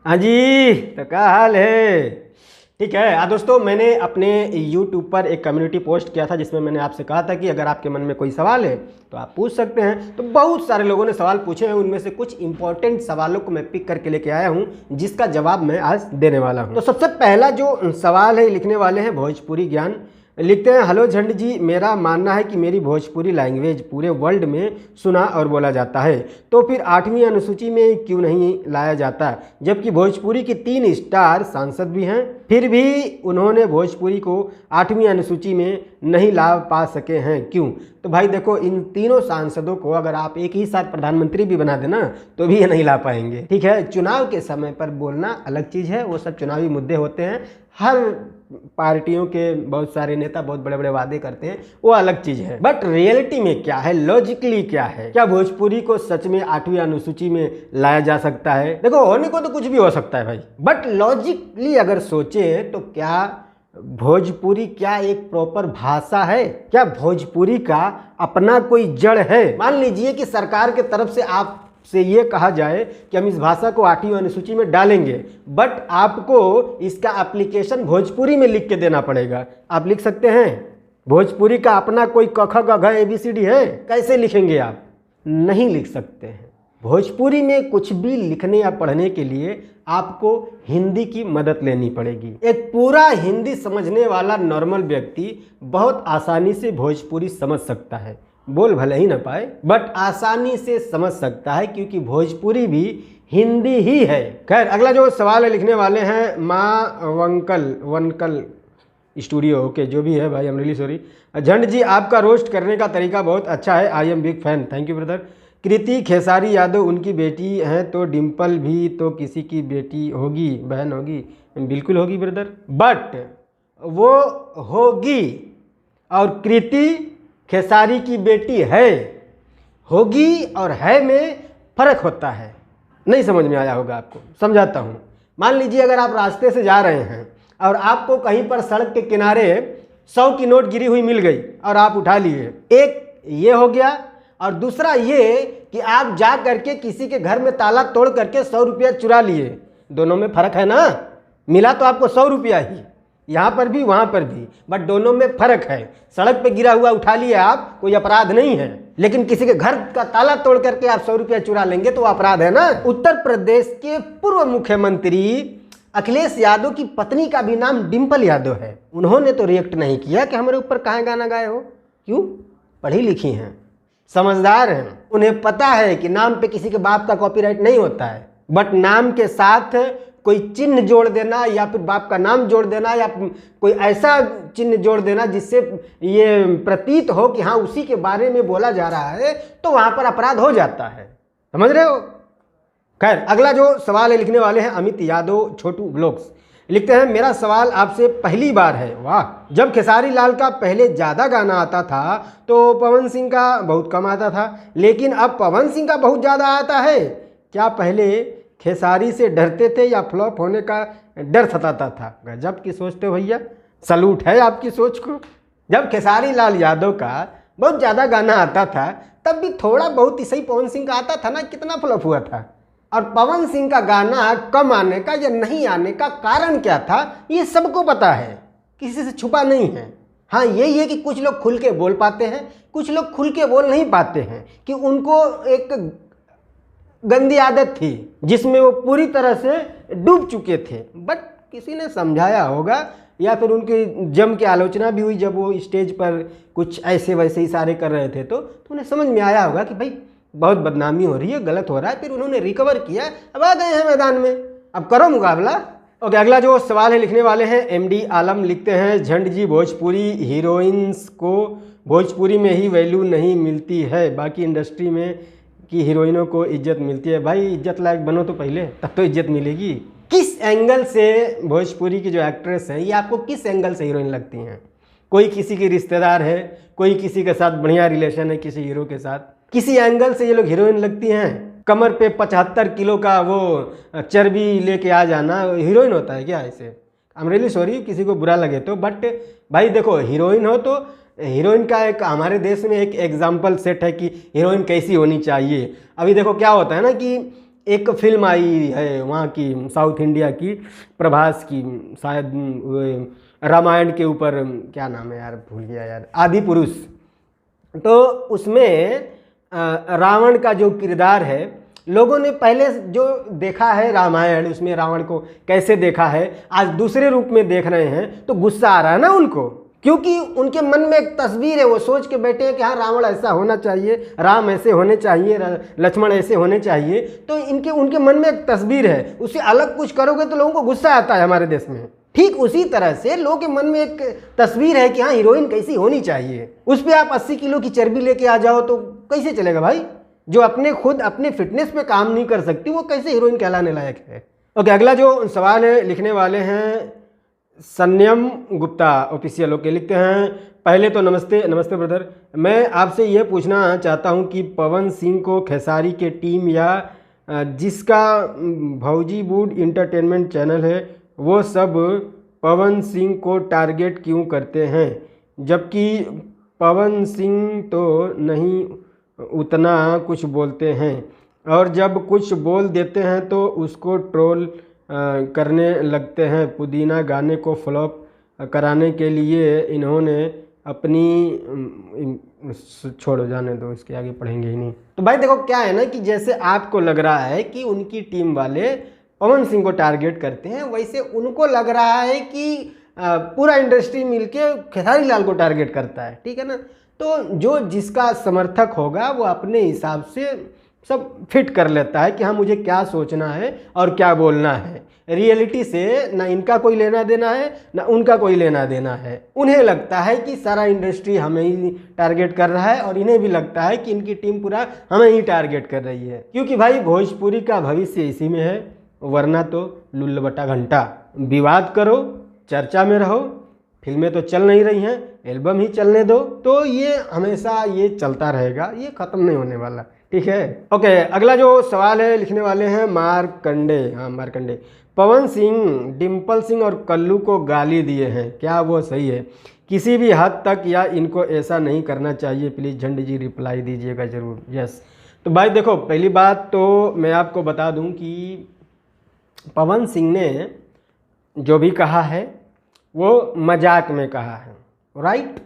हाँ जी, तो क्या हाल है। ठीक है। दोस्तों, मैंने अपने YouTube पर एक कम्युनिटी पोस्ट किया था जिसमें मैंने आपसे कहा था कि अगर आपके मन में कोई सवाल है तो आप पूछ सकते हैं। तो बहुत सारे लोगों ने सवाल पूछे हैं, उनमें से कुछ इंपॉर्टेंट सवालों को मैं पिक करके लेके आया हूं जिसका जवाब मैं आज देने वाला हूं। तो सबसे पहला जो सवाल है, लिखने वाले हैं भोजपुरी ज्ञान। लिखते हैं, हेलो झंड जी, मेरा मानना है कि मेरी भोजपुरी लैंग्वेज पूरे वर्ल्ड में सुना और बोला जाता है, तो फिर 8वीं अनुसूची में क्यों नहीं लाया जाता, जबकि भोजपुरी की 3 स्टार सांसद भी हैं, फिर भी उन्होंने भोजपुरी को 8वीं अनुसूची में नहीं ला पा सके हैं, क्यों? तो भाई देखो, इन तीनों सांसदों को अगर आप एक ही साथ प्रधानमंत्री भी बना देना तो भी ये नहीं ला पाएंगे। ठीक है, चुनाव के समय पर बोलना अलग चीज़ है, वो सब चुनावी मुद्दे होते हैं। हर पार्टियों के बहुत सारे नेता बहुत बड़े बड़े वादे करते हैं, वो अलग चीज है। बट रियलिटी में क्या है, लॉजिकली क्या है, क्या भोजपुरी को सच में 8वीं अनुसूची में लाया जा सकता है? देखो, होने को तो कुछ भी हो सकता है भाई, बट लॉजिकली अगर सोचे तो क्या भोजपुरी क्या एक प्रॉपर भाषा है? क्या भोजपुरी का अपना कोई जड़ है? मान लीजिए कि सरकार के तरफ से आप से ये कहा जाए कि हम इस भाषा को 8वीं अनुसूची में डालेंगे, बट आपको इसका एप्लीकेशन भोजपुरी में लिख के देना पड़ेगा। आप लिख सकते हैं? भोजपुरी का अपना कोई क ख ग घ ABCD है? कैसे लिखेंगे आप? नहीं लिख सकते हैं। भोजपुरी में कुछ भी लिखने या पढ़ने के लिए आपको हिंदी की मदद लेनी पड़ेगी। एक पूरा हिंदी समझने वाला नॉर्मल व्यक्ति बहुत आसानी से भोजपुरी समझ सकता है, बोल भले ही ना पाए बट आसानी से समझ सकता है, क्योंकि भोजपुरी भी हिंदी ही है। खैर, अगला जो सवाल है, लिखने वाले हैं माँ वनकल स्टूडियो। ओके, जो भी है भाई, आई एम रियली सॉरी। झंड जी, आपका रोस्ट करने का तरीका बहुत अच्छा है, I am big fan, thank you brother. Kriti Khesari Yadav उनकी बेटी हैं, तो डिम्पल भी तो किसी की बेटी होगी, बहन होगी। बिल्कुल होगी ब्रदर, बट वो होगी और कृति खेसारी की बेटी है। होगी और है में फर्क होता है। नहीं समझ में आया होगा आपको, समझाता हूँ। मान लीजिए अगर आप रास्ते से जा रहे हैं और आपको कहीं पर सड़क के किनारे 100 की नोट गिरी हुई मिल गई और आप उठा लिए, एक ये हो गया, और दूसरा ये कि आप जा करके किसी के घर में ताला तोड़ करके 100 रुपया चुरा लिए। दोनों में फर्क है ना? मिला तो आपको 100 रुपया ही, यहाँ पर भी वहाँ पर भी, बट दोनों में फर्क है। सड़क पे गिरा हुआ उठा लिया आप, कोई अपराध नहीं है, लेकिन किसी के घर का ताला तोड़ करके आप 100 रुपया चुरा लेंगे तो अपराध है ना। उत्तर प्रदेश के पूर्व मुख्यमंत्री अखिलेश यादव की पत्नी का भी नाम डिम्पल यादव है। उन्होंने तो रिएक्ट नहीं किया कि हमारे ऊपर कहाँ गाना गाए हो। क्यों? पढ़ी लिखी हैं, समझदार हैं, उन्हें पता है कि नाम पे किसी के बाप का कॉपीराइट नहीं होता है, बट नाम के साथ कोई चिन्ह जोड़ देना या फिर बाप का नाम जोड़ देना या कोई ऐसा चिन्ह जोड़ देना जिससे ये प्रतीत हो कि हाँ उसी के बारे में बोला जा रहा है, तो वहाँ पर अपराध हो जाता है। समझ रहे हो? खैर, अगला जो सवाल है, लिखने वाले हैं अमित यादव छोटू ब्लॉग्स। लिखते हैं, मेरा सवाल आपसे पहली बार है। वाह! जब खेसारी लाल का पहले ज़्यादा गाना आता था तो पवन सिंह का बहुत कम आता था, लेकिन अब पवन सिंह का बहुत ज़्यादा आता है। क्या पहले खेसारी से डरते थे या फ्लॉप होने का डर सताता था? गजब की सोचते हो भैया, सलूट है आपकी सोच को। जब खेसारी लाल यादव का बहुत ज़्यादा गाना आता था तब भी थोड़ा बहुत ही सही पवन सिंह का आता था ना, कितना फ्लॉप हुआ था। और पवन सिंह का गाना कम आने का या नहीं आने का कारण क्या था, ये सबको पता है, किसी से छुपा नहीं है। हाँ, यही है कि कुछ लोग खुल के बोल पाते हैं, कुछ लोग खुल के बोल नहीं पाते हैं, कि उनको एक गंदी आदत थी जिसमें वो पूरी तरह से डूब चुके थे, बट किसी ने समझाया होगा या फिर उनकी जम के आलोचना भी हुई जब वो स्टेज पर कुछ ऐसे वैसे इशारे कर रहे थे, तो उन्हें समझ में आया होगा कि भाई बहुत बदनामी हो रही है, गलत हो रहा है। फिर उन्होंने रिकवर किया, अब आ गए हैं मैदान में, अब करो मुकाबला। ओके, अगला जो सवाल है, लिखने वाले हैं MD आलम। लिखते हैं, झंड जी, भोजपुरी हीरोइंस को भोजपुरी में ही वैल्यू नहीं मिलती है, बाकी इंडस्ट्री में की हीरोइनों को इज्जत मिलती है। भाई, इज्जत लायक बनो तो पहले, तब तो इज्जत मिलेगी। किस एंगल से भोजपुरी की जो एक्ट्रेस है, ये आपको किस एंगल से हीरोइन लगती हैं? कोई किसी की रिश्तेदार है, कोई किसी के साथ बढ़िया रिलेशन है किसी हीरो के साथ, किसी एंगल से ये लोग हीरोइन लगती हैं। कमर पे 75 किलो का वो चर्बी लेके आ जाना हीरोइन होता है क्या? ऐसे आई एम रियली सॉरी, किसी को बुरा लगे तो, बट भाई देखो, हीरोइन हो तो हीरोइन का एक हमारे देश में एक एग्जाम्पल सेट है कि हीरोइन कैसी होनी चाहिए। अभी देखो क्या होता है ना कि एक फिल्म आई है वहाँ की, साउथ इंडिया की, प्रभास की, शायद रामायण के ऊपर, क्या नाम है यार, भूल गया यार, आदि पुरुष। तो उसमें रावण का जो किरदार है, लोगों ने पहले जो देखा है रामायण, उसमें रावण को कैसे देखा है, आज दूसरे रूप में देख रहे हैं तो गुस्सा आ रहा है ना उनको, क्योंकि उनके मन में एक तस्वीर है, वो सोच के बैठे हैं कि हाँ रावण ऐसा होना चाहिए, राम ऐसे होने चाहिए, लक्ष्मण ऐसे होने चाहिए। तो उनके मन में एक तस्वीर है, उससे अलग कुछ करोगे तो लोगों को गुस्सा आता है हमारे देश में। ठीक उसी तरह से लोगों के मन में एक तस्वीर है कि हाँ हीरोइन कैसी होनी चाहिए, उस पर आप 80 किलो की चर्बी लेके आ जाओ तो कैसे चलेगा भाई? जो खुद अपने फिटनेस पे काम नहीं कर सकती वो कैसे हीरोइन कहलाने लायक है? ओके, अगला जो सवाल है लिखने वाले हैं सन्यम गुप्ता ऑफिशियल। ओके, लिखते हैं, पहले तो नमस्ते ब्रदर, मैं आपसे यह पूछना चाहता हूं कि पवन सिंह को खेसारी के टीम या जिसका भौजी वुड इंटरटेनमेंट चैनल है वो सब पवन सिंह को टारगेट क्यों करते हैं, जबकि पवन सिंह तो नहीं उतना कुछ बोलते हैं, और जब कुछ बोल देते हैं तो उसको ट्रोल करने लगते हैं। पुदीना गाने को फ्लॉप कराने के लिए इन्होंने अपनी, छोड़ो जाने दो, इसके आगे पढ़ेंगे ही नहीं। तो भाई देखो क्या है ना कि जैसे आपको लग रहा है कि उनकी टीम वाले पवन सिंह को टारगेट करते हैं, वैसे उनको लग रहा है कि पूरा इंडस्ट्री मिलके खेसारी लाल को टारगेट करता है, ठीक है ना। तो जो जिसका समर्थक होगा वो अपने हिसाब से सब फिट कर लेता है कि हाँ मुझे क्या सोचना है और क्या बोलना है। रियलिटी से ना इनका कोई लेना देना है ना उनका कोई लेना देना है। उन्हें लगता है कि सारा इंडस्ट्री हमें ही टारगेट कर रहा है और इन्हें भी लगता है कि इनकी टीम पूरा हमें ही टारगेट कर रही है, क्योंकि भाई भोजपुरी का भविष्य इसी में है, वरना तो लुल्ल बटा घंटा। विवाद करो, चर्चा में रहो, फिल्में तो चल नहीं रही हैं, एल्बम ही चलने दो, तो ये हमेशा ये चलता रहेगा, ये ख़त्म नहीं होने वाला, ठीक है। ओके, अगला जो सवाल है लिखने वाले हैं मारकंडे। हाँ मारकंडे, पवन सिंह डिम्पल सिंह और कल्लू को गाली दिए हैं, क्या वो सही है किसी भी हद तक, या इनको ऐसा नहीं करना चाहिए? प्लीज़ झंडे जी रिप्लाई दीजिएगा ज़रूर। यस, तो भाई देखो, पहली बात तो मैं आपको बता दूं कि पवन सिंह ने जो भी कहा है वो मजाक में कहा है, राइट,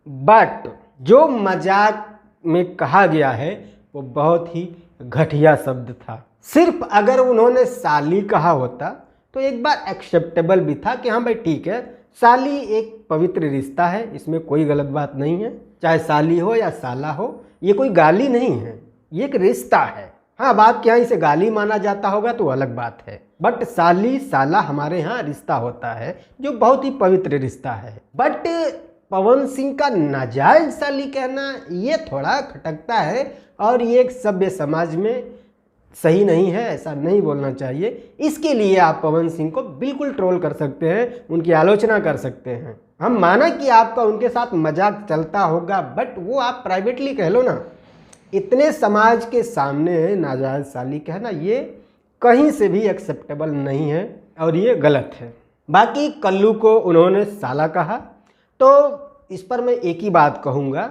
बट जो मजाक में कहा गया है वो बहुत ही घटिया शब्द था। सिर्फ अगर उन्होंने साली कहा होता तो एक बार एक्सेप्टेबल भी था कि हाँ भाई ठीक है, साली एक पवित्र रिश्ता है, इसमें कोई गलत बात नहीं है, चाहे साली हो या साला हो, ये कोई गाली नहीं है, ये एक रिश्ता है। हाँ, अब आपके यहाँ इसे गाली माना जाता होगा तो अलग बात है, बट साली साला हमारे यहाँ रिश्ता होता है जो बहुत ही पवित्र रिश्ता है। बट पवन सिंह का नाजायज साली कहना ये थोड़ा खटकता है और ये एक सभ्य समाज में सही नहीं है, ऐसा नहीं बोलना चाहिए। इसके लिए आप पवन सिंह को बिल्कुल ट्रोल कर सकते हैं, उनकी आलोचना कर सकते हैं। हम माना कि आपका उनके साथ मजाक चलता होगा, बट वो आप प्राइवेटली कह लो ना, इतने समाज के सामने नाजायज साली कहना ये कहीं से भी एक्सेप्टेबल नहीं है और ये गलत है। बाकी कल्लू को उन्होंने साला कहा, तो इस पर मैं एक ही बात कहूँगा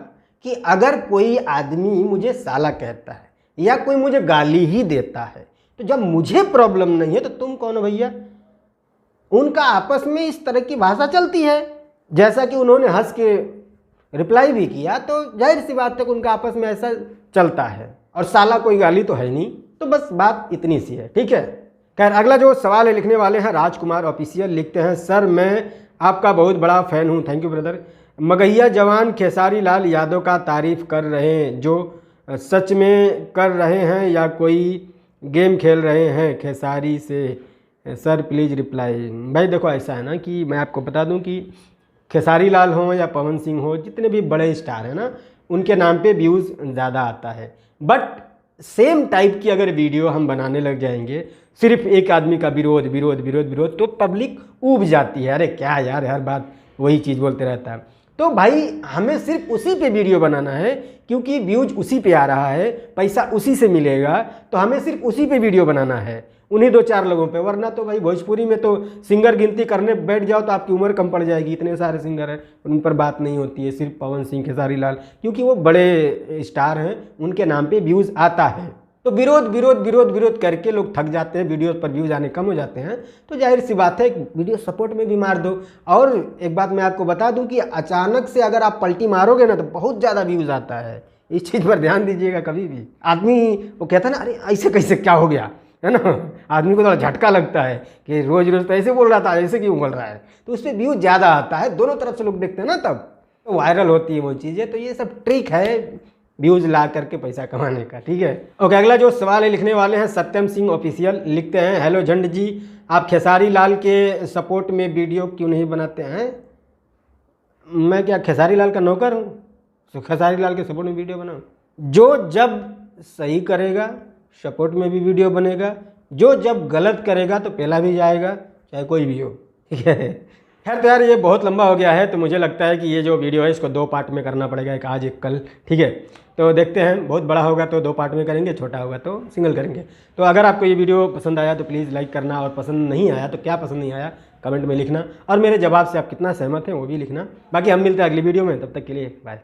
कि अगर कोई आदमी मुझे साला कहता है या कोई मुझे गाली ही देता है, तो जब मुझे प्रॉब्लम नहीं है तो तुम कौन हो भैया? उनका आपस में इस तरह की भाषा चलती है, जैसा कि उन्होंने हंस के रिप्लाई भी किया, तो जाहिर सी बात है कि उनका आपस में ऐसा चलता है, और साला कोई गाली तो है नहीं। तो बस बात इतनी सी है, ठीक है। खैर, अगला जो सवाल है लिखने वाले हैं राजकुमार ऑफिशियल। लिखते हैं, सर मैं आपका बहुत बड़ा फ़ैन हूँ। Thank you brother. मगहिया जवान खेसारी लाल यादव का तारीफ़ कर रहे हैं, जो सच में कर रहे हैं या कोई गेम खेल रहे हैं खेसारी से? Sir please reply. भाई देखो, ऐसा है ना कि मैं आपको बता दूं कि खेसारी लाल हो या पवन सिंह हो, जितने भी बड़े स्टार हैं ना, उनके नाम पे व्यूज़ ज़्यादा आता है। बट सेम टाइप की अगर वीडियो हम बनाने लग जाएंगे, सिर्फ एक आदमी का विरोध विरोध विरोध विरोध, तो पब्लिक ऊब जाती है, अरे क्या यार हर बात वही चीज़ बोलते रहता है। तो भाई हमें सिर्फ उसी पे वीडियो बनाना है, क्योंकि व्यूज उसी पे आ रहा है, पैसा उसी से मिलेगा, तो हमें सिर्फ उसी पे वीडियो बनाना है, उन्हीं दो चार लोगों पे। वरना तो भाई भोजपुरी में तो सिंगर गिनती करने बैठ जाओ तो आपकी उम्र कम पड़ जाएगी, इतने सारे सिंगर हैं, उन पर बात नहीं होती है। सिर्फ पवन सिंह, खेसारी लाल, क्योंकि वो बड़े स्टार हैं, उनके नाम पे व्यूज़ आता है। तो विरोध विरोध विरोध विरोध करके लोग थक जाते हैं, वीडियो पर व्यूज आने कम हो जाते हैं। तो जाहिर सी बात है वीडियो सपोर्ट में भी मार दो। और एक बात मैं आपको बता दूं कि अचानक से अगर आप पलटी मारोगे ना तो बहुत ज़्यादा व्यूज़ आता है। इस चीज़ पर ध्यान दीजिएगा कभी भी। आदमी वो कहता है ना, अरे ऐसे कैसे क्या हो गया, है ना, आदमी को थोड़ा झटका लगता है कि रोज़ रोज़ तो ऐसे बोल रहा था, ऐसे क्यों बोल रहा है, तो उस पर व्यूज़ ज़्यादा आता है। दोनों तरफ से लोग देखते हैं ना, तब तो वायरल होती है वो चीज़ें। तो ये सब ट्रिक है व्यूज़ ला करके पैसा कमाने का, ठीक है। ओके, अगला जो सवाल है लिखने वाले हैं सत्यम सिंह ऑफिशियल, लिखते हैं हेलो झंड जी, आप खेसारी लाल के सपोर्ट में वीडियो क्यों नहीं बनाते हैं? मैं क्या खेसारी लाल का नौकर हूँ? तो खेसारी लाल के सपोर्ट में वीडियो बनाऊँ? जो जब सही करेगा सपोर्ट में भी वीडियो बनेगा, जो जब गलत करेगा तो पहला भी जाएगा, चाहे कोई भी हो, ठीक है। खैर तो यार ये बहुत लंबा हो गया है, तो मुझे लगता है कि ये जो वीडियो है इसको 2 पार्ट में करना पड़ेगा, एक आज एक कल, ठीक है। तो देखते हैं, बहुत बड़ा होगा तो 2 पार्ट में करेंगे, छोटा होगा तो सिंगल करेंगे। तो अगर आपको ये वीडियो पसंद आया तो प्लीज़ लाइक करना, और पसंद नहीं आया तो क्या पसंद नहीं आया कमेंट में लिखना, और मेरे जवाब से आप कितना सहमत हैं वो भी लिखना। बाकी हम मिलते हैं अगली वीडियो में, तब तक के लिए बाय।